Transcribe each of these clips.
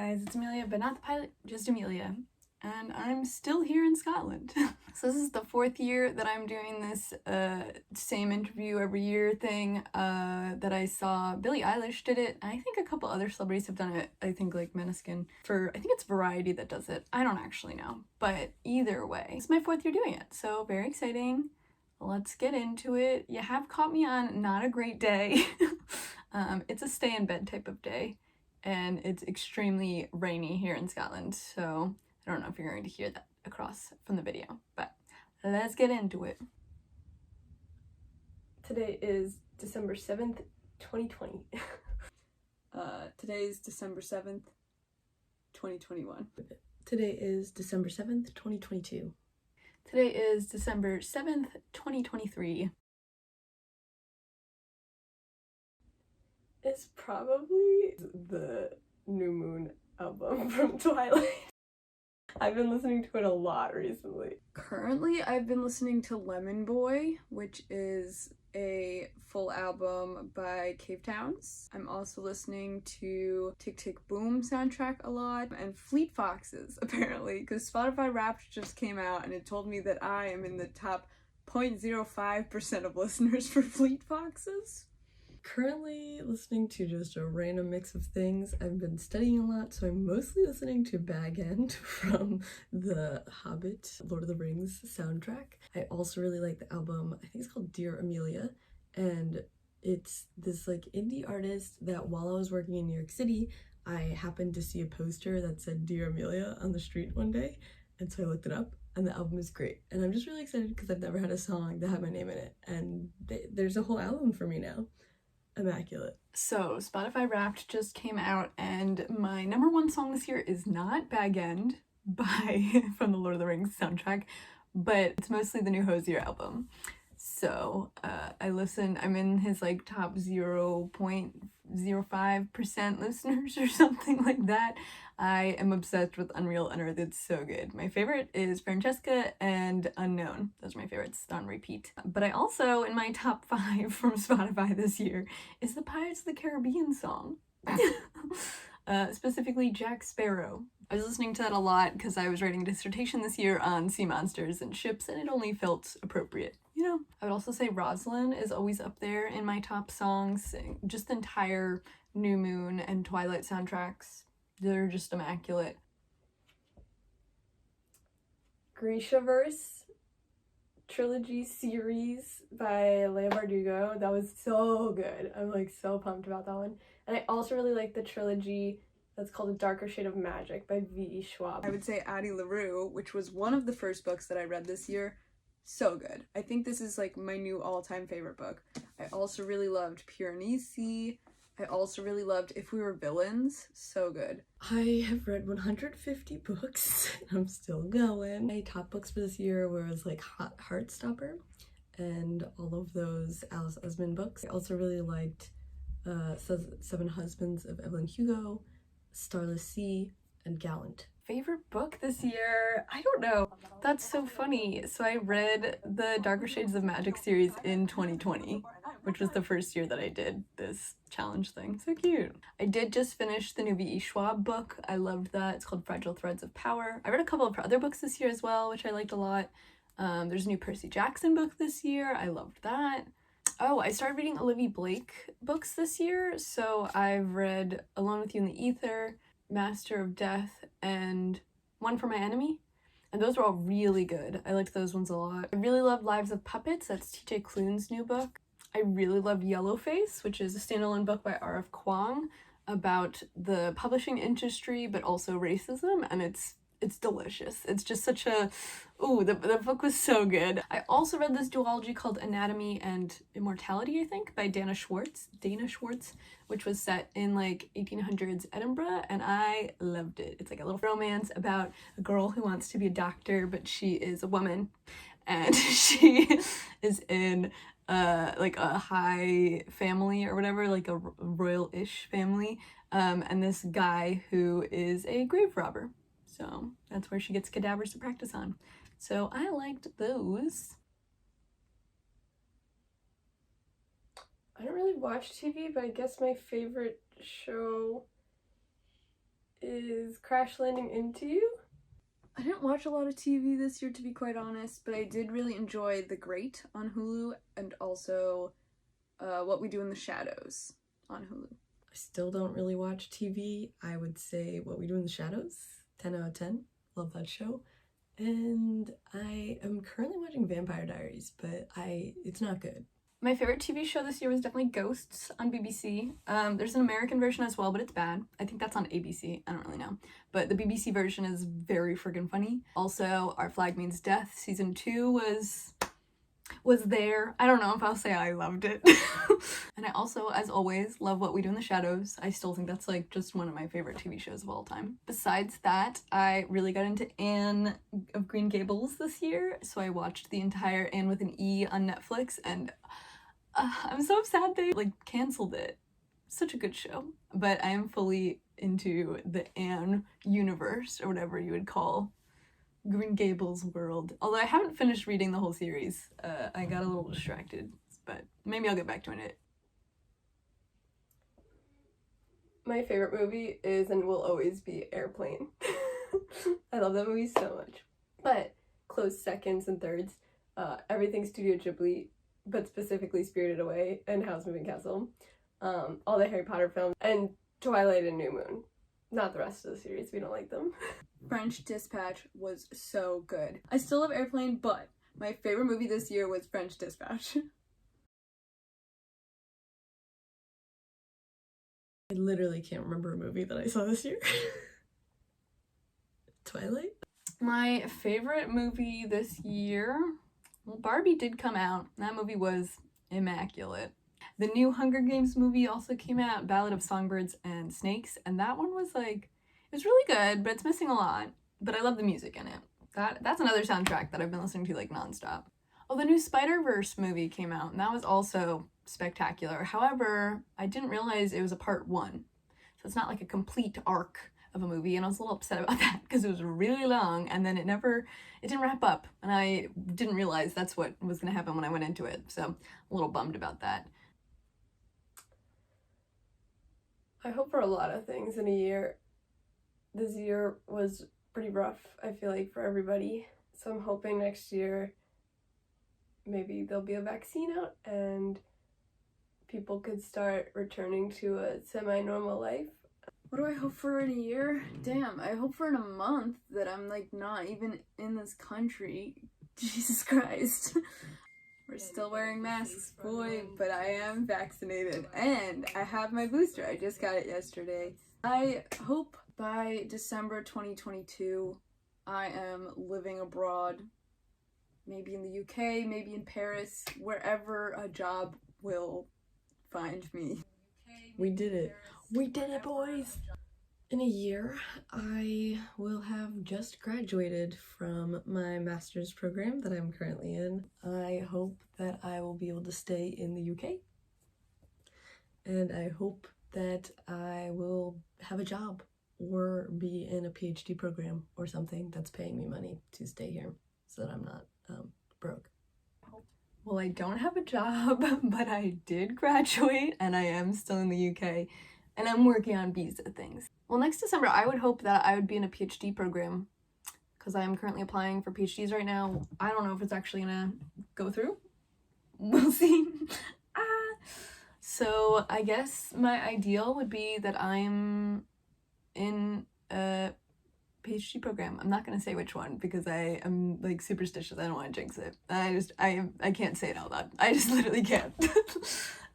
guys, it's Amelia, but not the pilot, just Amelia. And I'm still here in Scotland. So this is the 4th year that I'm doing this same interview every year thing that I saw. Billie Eilish did it. I think a couple other celebrities have done it. I think like Meniskin. I think it's Variety that does it. I don't actually know. But either way, it's my 4th year doing it. So very exciting. Let's get into it. You have caught me on not a great day. It's a stay in bed type of day. And it's extremely rainy here in Scotland. So I don't know if you're going to hear that across from the video, but let's get into it. Today is December 7th, 2020. Today's December 7th, 2021. Today is December 7th, 2022. Today is December 7th, 2023. It's probably the New Moon album from Twilight. I've been listening to it a lot recently. Currently, I've been listening to Lemon Boy, which is a full album by Cave Towns. I'm also listening to Tick Tick Boom soundtrack a lot, and Fleet Foxes, apparently, because Spotify Wrapped just came out and it told me that I am in the top 0.05% of listeners for Fleet Foxes. Currently listening to just a random mix of things. I've been studying a lot, so I'm mostly listening to Bag End from the Hobbit, Lord of the Rings soundtrack. I also really like the album, I think it's called Dear Amelia, and it's this like indie artist that while I was working in New York City, I happened to see a poster that said Dear Amelia on the street one day, and so I looked it up. And the album is great. And I'm just really excited because I've never had a song that had my name in it. And there's a whole album for me now. Immaculate. So Spotify Wrapped just came out, and my number one song this year is not Bag End from the Lord of the Rings soundtrack, but it's mostly the new Hozier album. So I'm in his like top 0.05% listeners or something like that. I am obsessed with Unreal Unearthed. It's so good. My favorite is Francesca and Unknown. Those are my favorites on repeat. But I also, in my top 5 from Spotify this year, is the Pirates of the Caribbean song. Specifically Jack Sparrow. I was listening to that a lot because I was writing a dissertation this year on sea monsters and ships, and it only felt appropriate. You know, I would also say Rosalind is always up there in my top songs. Just the entire New Moon and Twilight soundtracks, they're just immaculate. Grishaverse trilogy series by Leigh Bardugo. That was so good. I'm like so pumped about that one. And I also really like the trilogy that's called A Darker Shade of Magic by V.E. Schwab. I would say Addie LaRue, which was one of the first books that I read this year. So good. I think this is like my new all-time favorite book. I also really loved Piranesi. I also really loved If We Were Villains. So good. I have read 150 books. I'm still going. My top books for this year was like Hot Heartstopper and all of those Alice Oseman books. I also really liked Seven Husbands of Evelyn Hugo, Starless Sea, and Gallant. Favorite book this year? I don't know. That's so funny. So I read the Darker Shades of Magic series in 2020, which was the first year that I did this challenge thing. So cute. I did just finish the new V.E. Schwab book. I loved that. It's called Fragile Threads of Power. I read a couple of other books this year as well, which I liked a lot. There's a new Percy Jackson book this year. I loved that. Oh, I started reading Olivia Blake books this year. So I've read Alone with You in the Ether, Master of Death, and One for My Enemy. And those were all really good. I liked those ones a lot. I really loved Lives of Puppets. That's TJ Klune's new book. I really loved Yellowface, which is a standalone book by R.F. Kuang about the publishing industry, but also racism, and it's delicious. It's just such a... Ooh, the book was so good. I also read this duology called Anatomy and Immortality, I think, by Dana Schwartz, which was set in like 1800s Edinburgh, and I loved it. It's like a little romance about a girl who wants to be a doctor, but she is a woman, and she is in like a high family or whatever, like a royal-ish family, and this guy who is a grave robber. So that's where she gets cadavers to practice on. So I liked those. I don't really watch TV, but I guess my favorite show is Crash Landing Into You. I didn't watch a lot of TV this year, to be quite honest, but I did really enjoy The Great on Hulu and also What We Do in the Shadows on Hulu. I still don't really watch TV. I would say What We Do in the Shadows, 10 out of 10. Love that show. And I am currently watching Vampire Diaries, but it's not good. My favorite TV show this year was definitely Ghosts on BBC. There's an American version as well, but it's bad. I think that's on ABC. I don't really know. But the BBC version is very friggin' funny. Also, Our Flag Means Death season 2 was there. I don't know if I'll say I loved it. And I also, as always, love What We Do in the Shadows. I still think that's like just one of my favorite TV shows of all time. Besides that, I really got into Anne of Green Gables this year, so I watched the entire Anne with an E on Netflix, and I'm so sad they like canceled it. Such a good show. But I am fully into the Anne universe, or whatever you would call Green Gables world. Although I haven't finished reading the whole series. I got a little distracted, but maybe I'll get back to it. My favorite movie is and will always be Airplane. I love that movie so much. But close seconds and thirds, everything Studio Ghibli, but specifically Spirited Away and Howl's Moving Castle, all the Harry Potter films, and Twilight and New Moon. Not the rest of the series, we don't like them. French Dispatch was so good. I still love Airplane, but my favorite movie this year was French Dispatch. I literally can't remember a movie that I saw this year. Twilight? My favorite movie this year, well, Barbie did come out. That movie was immaculate. The new Hunger Games movie also came out, Ballad of Songbirds and Snakes, and that one was like, it was really good, but it's missing a lot. But I love the music in it. That's another soundtrack that I've been listening to like nonstop. Oh, the new Spider-Verse movie came out, and that was also spectacular. However, I didn't realize it was a part 1. So it's not like a complete arc of a movie, and I was a little upset about that because it was really long, and then it didn't wrap up, and I didn't realize that's what was going to happen when I went into it. So I'm a little bummed about that. I hope for a lot of things in a year. This year was pretty rough, I feel like, for everybody. So I'm hoping next year maybe there'll be a vaccine out and people could start returning to a semi-normal life. What do I hope for in a year? Damn, I hope for in a month that I'm like not even in this country. Jesus Christ. We're still wearing masks, boy, but I am vaccinated and I have my booster. I just got it yesterday. I hope by December 2022 I am living abroad, maybe in the UK, maybe in Paris, wherever a job will find me. We did it. We did it, boys! In a year, I will have just graduated from my master's program that I'm currently in. I hope that I will be able to stay in the UK. And I hope that I will have a job or be in a PhD program or something that's paying me money to stay here so that I'm not broke. Well, I don't have a job, but I did graduate and I am still in the UK and I'm working on visa things. Well, next December, I would hope that I would be in a PhD program because I am currently applying for PhDs right now. I don't know if it's actually gonna go through. We'll see. So I guess my ideal would be that I'm in a PhD program. I'm not gonna say which one because I am like superstitious. I don't want to jinx it. I can't say it out loud. I just literally can't.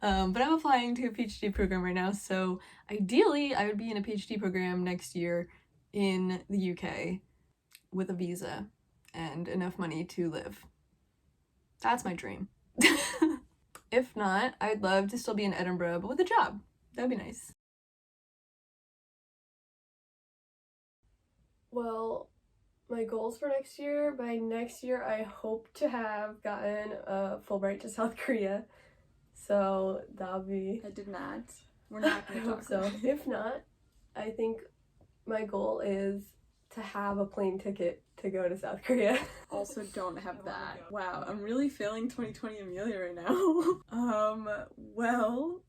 But I'm applying to a PhD program right now, so ideally I would be in a PhD program next year in the UK with a visa and enough money to live. That's my dream. If not, I'd love to still be in Edinburgh, but with a job. That'd be nice. Well, my goals for next year, by next year I hope to have gotten a Fulbright to South Korea. So that'll be... I did not. We're not going I to hope talk so. about it. If not, I think my goal is to have a plane ticket to go to South Korea. Also don't have that. Wow, I'm really feeling 2020 Amelia right now. Well,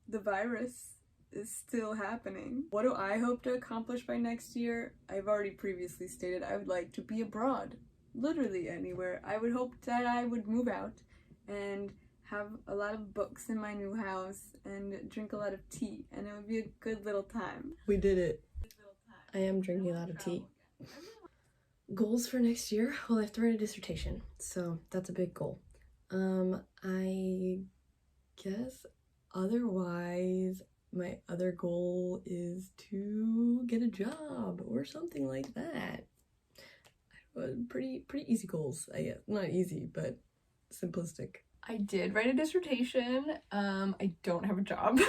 the virus is still happening. What do I hope to accomplish by next year? I've already previously stated I would like to be abroad. Literally anywhere. I would hope that I would move out and have a lot of books in my new house and drink a lot of tea, and it would be a good little time. We did it. I am drinking a lot of tea. Goals for next year? Well, I have to write a dissertation, so that's a big goal. I guess otherwise my other goal is to get a job or something like that. Pretty easy goals, I guess. Not easy, but simplistic. I did write a dissertation. I don't have a job.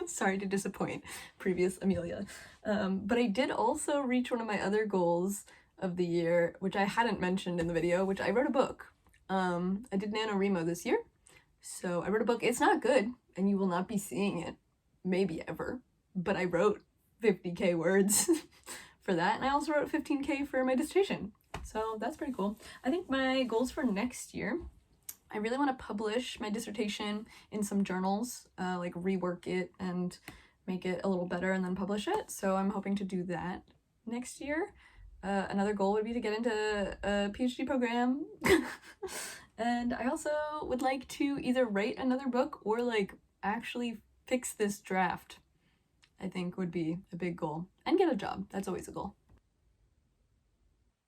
Sorry to disappoint previous Amelia. But I did also reach one of my other goals of the year, which I hadn't mentioned in the video, which I wrote a book. I did NaNoWriMo this year. So I wrote a book. It's not good, and you will not be seeing it, maybe ever. But I wrote 50k words for that, and I also wrote 15k for my dissertation. So that's pretty cool. I think my goals for next year, I really want to publish my dissertation in some journals, like rework it and make it a little better and then publish it. So I'm hoping to do that next year. Another goal would be to get into a PhD program. And I also would like to either write another book or like actually fix this draft, I think would be a big goal. And get a job. That's always a goal.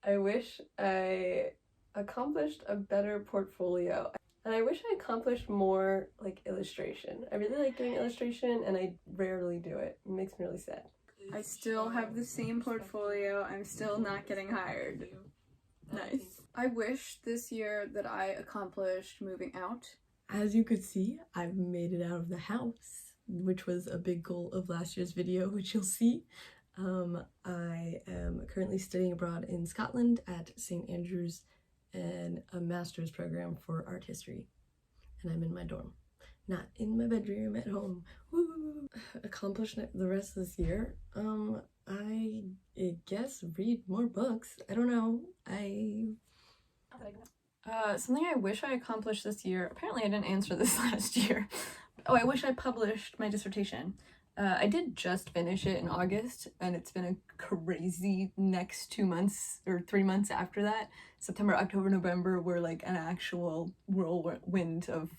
I wish I accomplished a better portfolio, and I wish I accomplished more like illustration. I really like doing illustration, and I rarely do it. It makes me really sad. I still have the same portfolio. I'm still not getting hired. Nice. I wish this year that I accomplished moving out. As you could see, I've made it out of the house, which was a big goal of last year's video, which you'll see. I am currently studying abroad in Scotland at St. Andrews and a master's program for art history. And I'm in my dorm, not in my bedroom at home. Woo! Accomplish the rest of this year? I guess read more books. I don't know. Something I wish I accomplished this year. Apparently I didn't answer this last year. Oh, I wish I published my dissertation. I did just finish it in August, and it's been a crazy next 2 months or 3 months after that. September, October, November were like an actual whirlwind of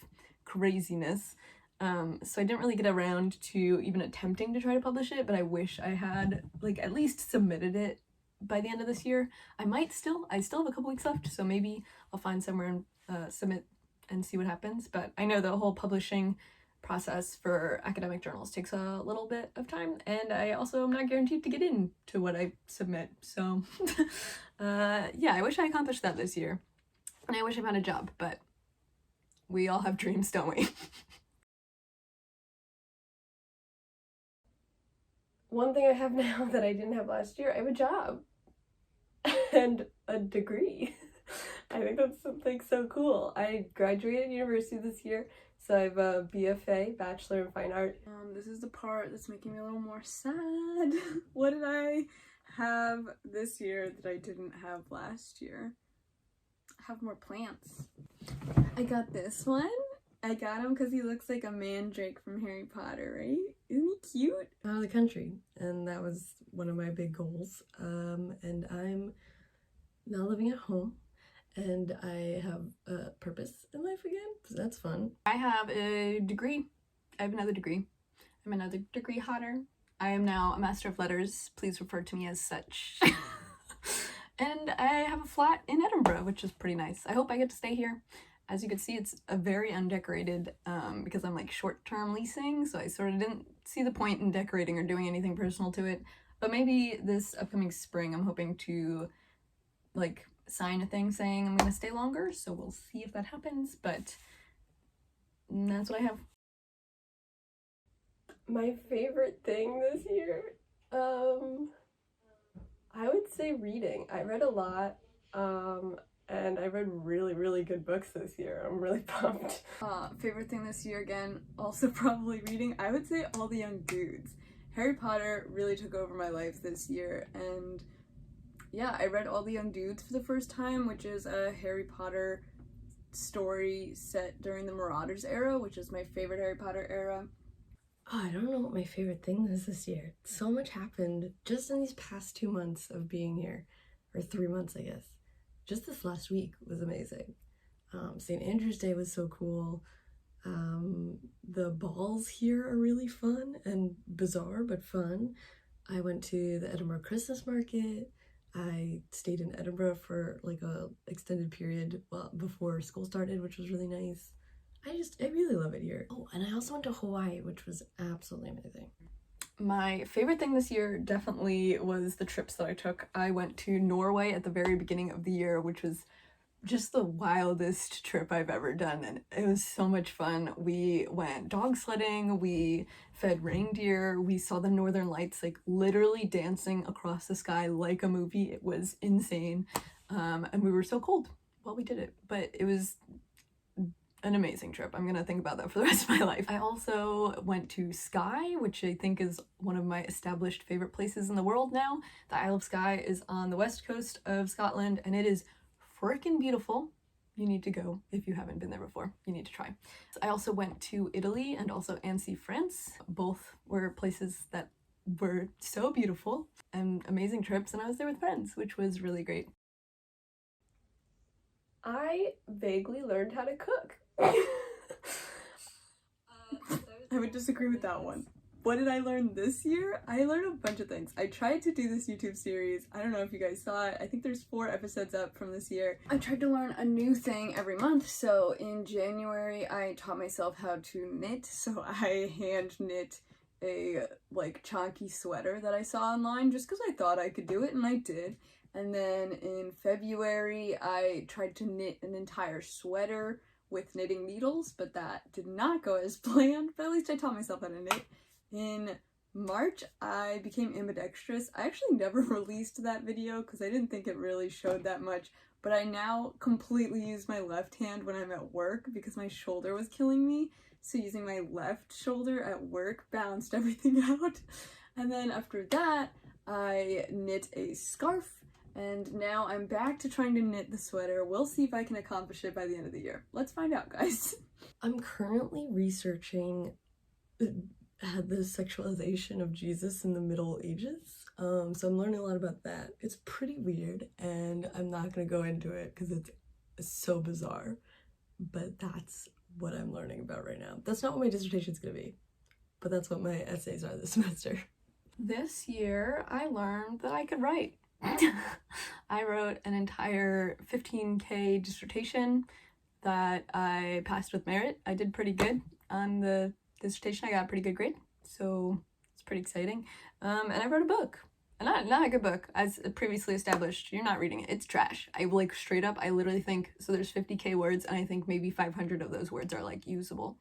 craziness. So I didn't really get around to even attempting to try to publish it, but I wish I had like at least submitted it by the end of this year. I still have a couple weeks left, so maybe I'll find somewhere and submit and see what happens. But I know the whole publishing process for academic journals takes a little bit of time, and I also am not guaranteed to get into what I submit. So yeah, I wish I accomplished that this year, and I wish I found a job, but we all have dreams, don't we? One thing I have now that I didn't have last year, I have a job and a degree. I think that's something so cool. I graduated university this year, so I have a BFA, Bachelor in Fine Art. This is the part that's making me a little more sad. What did I have this year that I didn't have last year? I have more plants. I got this one. I got him because he looks like a mandrake from Harry Potter, right? Isn't he cute? Out of the country, and that was one of my big goals. And I'm now living at home, and I have a purpose in life again, so that's fun. I have a degree. I have another degree. I'm another degree hotter. I am now a Master of Letters. Please refer to me as such. And I have a flat in Edinburgh, which is pretty nice. I hope I get to stay here. As you can see, it's a very undecorated because I'm like short-term leasing, so I sort of didn't see the point in decorating or doing anything personal to it. But maybe this upcoming spring I'm hoping to like sign a thing saying I'm gonna stay longer, so we'll see if that happens, but that's what I have. My favorite thing this year? I would say reading. I read a lot. And I read really good books this year. I'm really pumped. Favorite thing this year, again, also probably reading. I would say All the Young Dudes. Harry Potter really took over my life this year, and yeah, I read All the Young Dudes for the first time, which is a Harry Potter story set during the Marauders era, which is my favorite Harry Potter era. Oh, I don't know what my favorite thing is this year. So much happened just in these past 2 months of being here, or 3 months, I guess. Just this last week was amazing. St. Andrew's Day was so cool. The balls here are really fun and bizarre, but fun. I went to the Edinburgh Christmas market. I stayed in Edinburgh for like a extended period before school started, which was really nice. I really love it here. Oh, and I also went to Hawaii, which was absolutely amazing. My favorite thing this year definitely was the trips that I took. I went to Norway at the very beginning of the year, which was just the wildest trip I've ever done, and it was so much fun. We went dog sledding, we fed reindeer, we saw the northern lights like literally dancing across the sky like a movie. It was insane, and we were so cold while we did it, but it was an amazing trip. I'm gonna think about that for the rest of my life. I also went to Skye, which I think is one of my established favorite places in the world now. The Isle of Skye is on the west coast of Scotland, and it is freaking beautiful. You need to go if you haven't been there before. You need to try. I also went to Italy and also Annecy, France. Both were places that were so beautiful and amazing trips, and I was there with friends, which was really great. I vaguely learned how to cook. I would disagree with that one. What did I learn this year? I learned a bunch of things. I tried to do this YouTube series. I don't know if you guys saw it. I think there's 4 episodes up from this year. I tried to learn a new thing every month. So in January, I taught myself how to knit. So I hand knit a like chunky sweater that I saw online just because I thought I could do it, and I did. And then in February, I tried to knit an entire sweater with knitting needles, but that did not go as planned, but at least I taught myself how to knit. In March, I became ambidextrous. I actually never released that video because I didn't think it really showed that much, but I now completely use my left hand when I'm at work because my shoulder was killing me, so using my left shoulder at work balanced everything out. And then after that, I knit a scarf, and now I'm back to trying to knit the sweater. We'll see if I can accomplish it by the end of the year. Let's find out, guys. I'm currently researching the sexualization of Jesus in the Middle Ages. So I'm learning a lot about that. It's pretty weird, and I'm not gonna go into it because it's so bizarre, but that's what I'm learning about right now. That's not what my dissertation's gonna be, but that's what my essays are this semester. This year, I learned that I could write. I wrote an entire 15K dissertation that I passed with merit. I did pretty good on the dissertation. I got a pretty good grade, so it's pretty exciting. And I wrote a book. And not a good book, as previously established. You're not reading it. It's trash. I like straight up, I literally think, so there's 50K words, and I think maybe 500 of those words are like usable.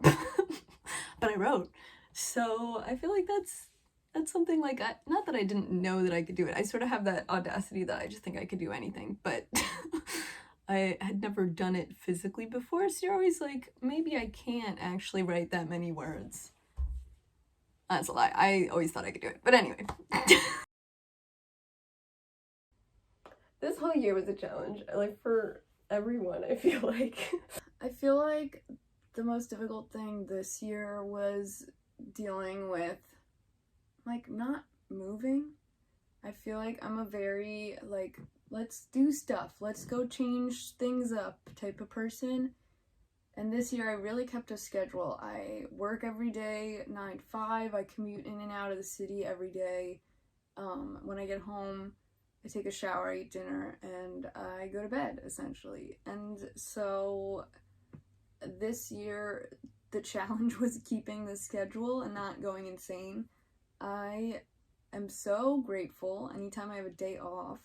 But I wrote. So I feel like that's something like, not that I didn't know that I could do it. I sort of have that audacity that I just think I could do anything, but I had never done it physically before, so you're always like, maybe I can't actually write that many words. That's a lie. I always thought I could do it, but anyway. This whole year was a challenge, like for everyone, I feel like. I feel like the most difficult thing this year was dealing with like not moving. I feel like I'm a very like, let's do stuff, let's go change things up type of person. And this year I really kept a schedule. I work every day, 9 to 5. I commute in and out of the city every day. When I get home, I take a shower, I eat dinner, and I go to bed, essentially. And so this year, the challenge was keeping the schedule and not going insane. I am so grateful anytime I have a day off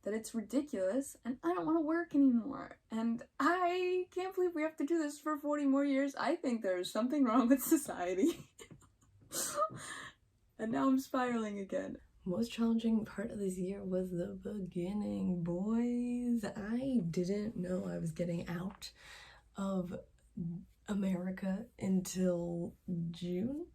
that it's ridiculous and I don't want to work anymore. And I can't believe we have to do this for 40 more years. I think there's something wrong with society. And now I'm spiraling again. Most challenging part of this year was the beginning, boys. I didn't know I was getting out of America until June.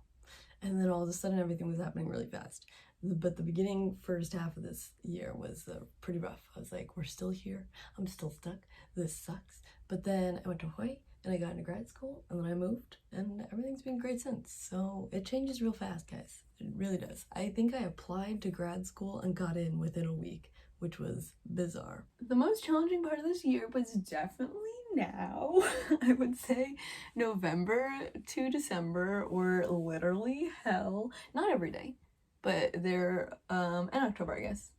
And then all of a sudden everything was happening really fast. But the beginning first half of this year was pretty rough. I was like, we're still here. I'm still stuck. This sucks. But then I went to Hawaii. and I got into grad school, and then I moved, and everything's been great since. So it changes real fast, guys. It really does. I think I applied to grad school and got in within a week, which was bizarre. The most challenging part of this year was definitely now. I would say November to December were literally hell. Not every day, but they're and October, I guess.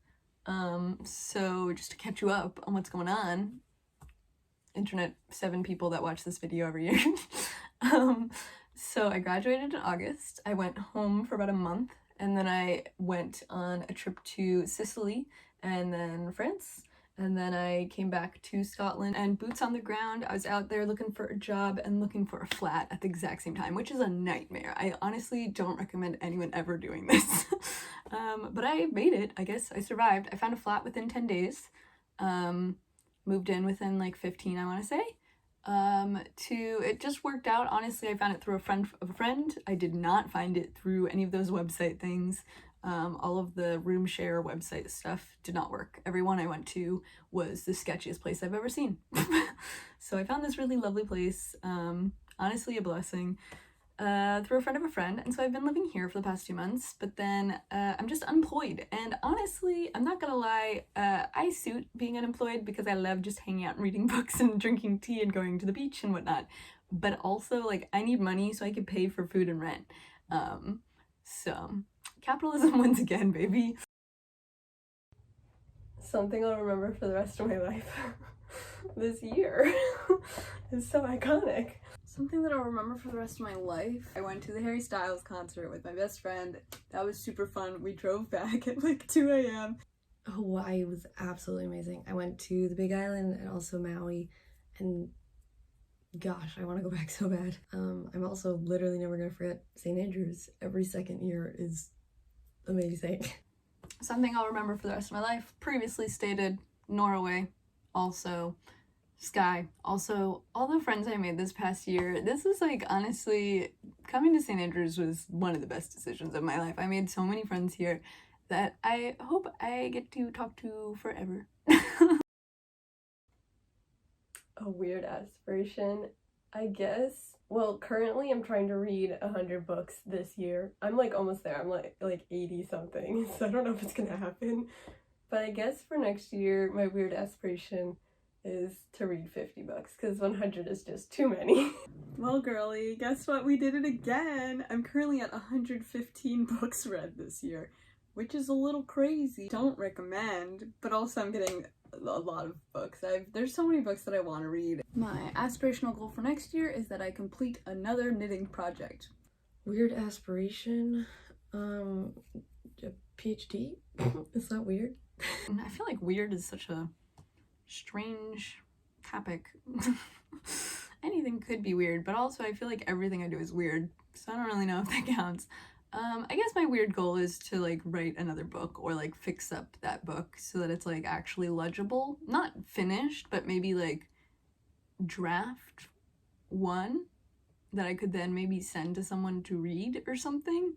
So just to catch you up on what's going on, internet 7 people that watch this video every year. So I graduated in August. I went home for about a month, and then I went on a trip to Sicily and then France, and then I came back to Scotland, and boots on the ground. I was out there looking for a job and looking for a flat at the exact same time, which is a nightmare. I honestly don't recommend anyone ever doing this. But I made it, I guess. I survived. I found a flat within 10 days. Moved in within like 15, I want to say. It just worked out. Honestly, I found it through a friend of a friend. I did not find it through any of those website things. All of the room share website stuff did not work. Everyone I went to was the sketchiest place I've ever seen. So I found this really lovely place, honestly a blessing, through a friend of a friend, and so I've been living here for the past 2 months, but then I'm just unemployed, and honestly, I'm not gonna lie, I suit being unemployed because I love just hanging out and reading books and drinking tea and going to the beach and whatnot, but also, like, I need money so I can pay for food and rent. So capitalism wins again, baby. Something I'll remember for the rest of my life. This year is so iconic. Something that I'll remember for the rest of my life. I went to the Harry Styles concert with my best friend. That was super fun. We drove back at like 2 a.m. Hawaii was absolutely amazing. I went to the Big Island and also Maui, and gosh, I want to go back so bad. I'm also literally never gonna forget St. Andrews. Every second year is amazing. Something I'll remember for the rest of my life. Previously stated, Norway. Also Sky. Also, all the friends I made this past year. This was like, honestly, coming to St. Andrews was one of the best decisions of my life. I made so many friends here that I hope I get to talk to forever. A weird aspiration, I guess. Well, currently I'm trying to read 100 books this year. I'm like almost there. I'm like 80 something, so I don't know if it's gonna happen. But I guess for next year, my weird aspiration is to read 50 books, because 100 is just too many. Well, girly, guess what? We did it again! I'm currently at 115 books read this year, which is a little crazy. Don't recommend, but also I'm getting a lot of books. There's so many books that I want to read. My aspirational goal for next year is that I complete another knitting project. Weird aspiration? A PhD? Is that weird? I feel like weird is such a strange topic. Anything could be weird, but also I feel like everything I do is weird, so I don't really know if that counts. I guess my weird goal is to like write another book or like fix up that book so that it's like actually legible. Not finished, but maybe like draft 1 that I could then maybe send to someone to read or something.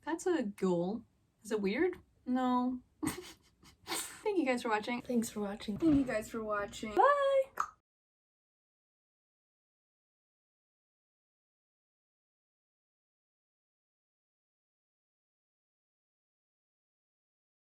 That's a goal. Is it weird? No. Thank you guys for watching. Thanks for watching. Thank you guys for watching. Bye!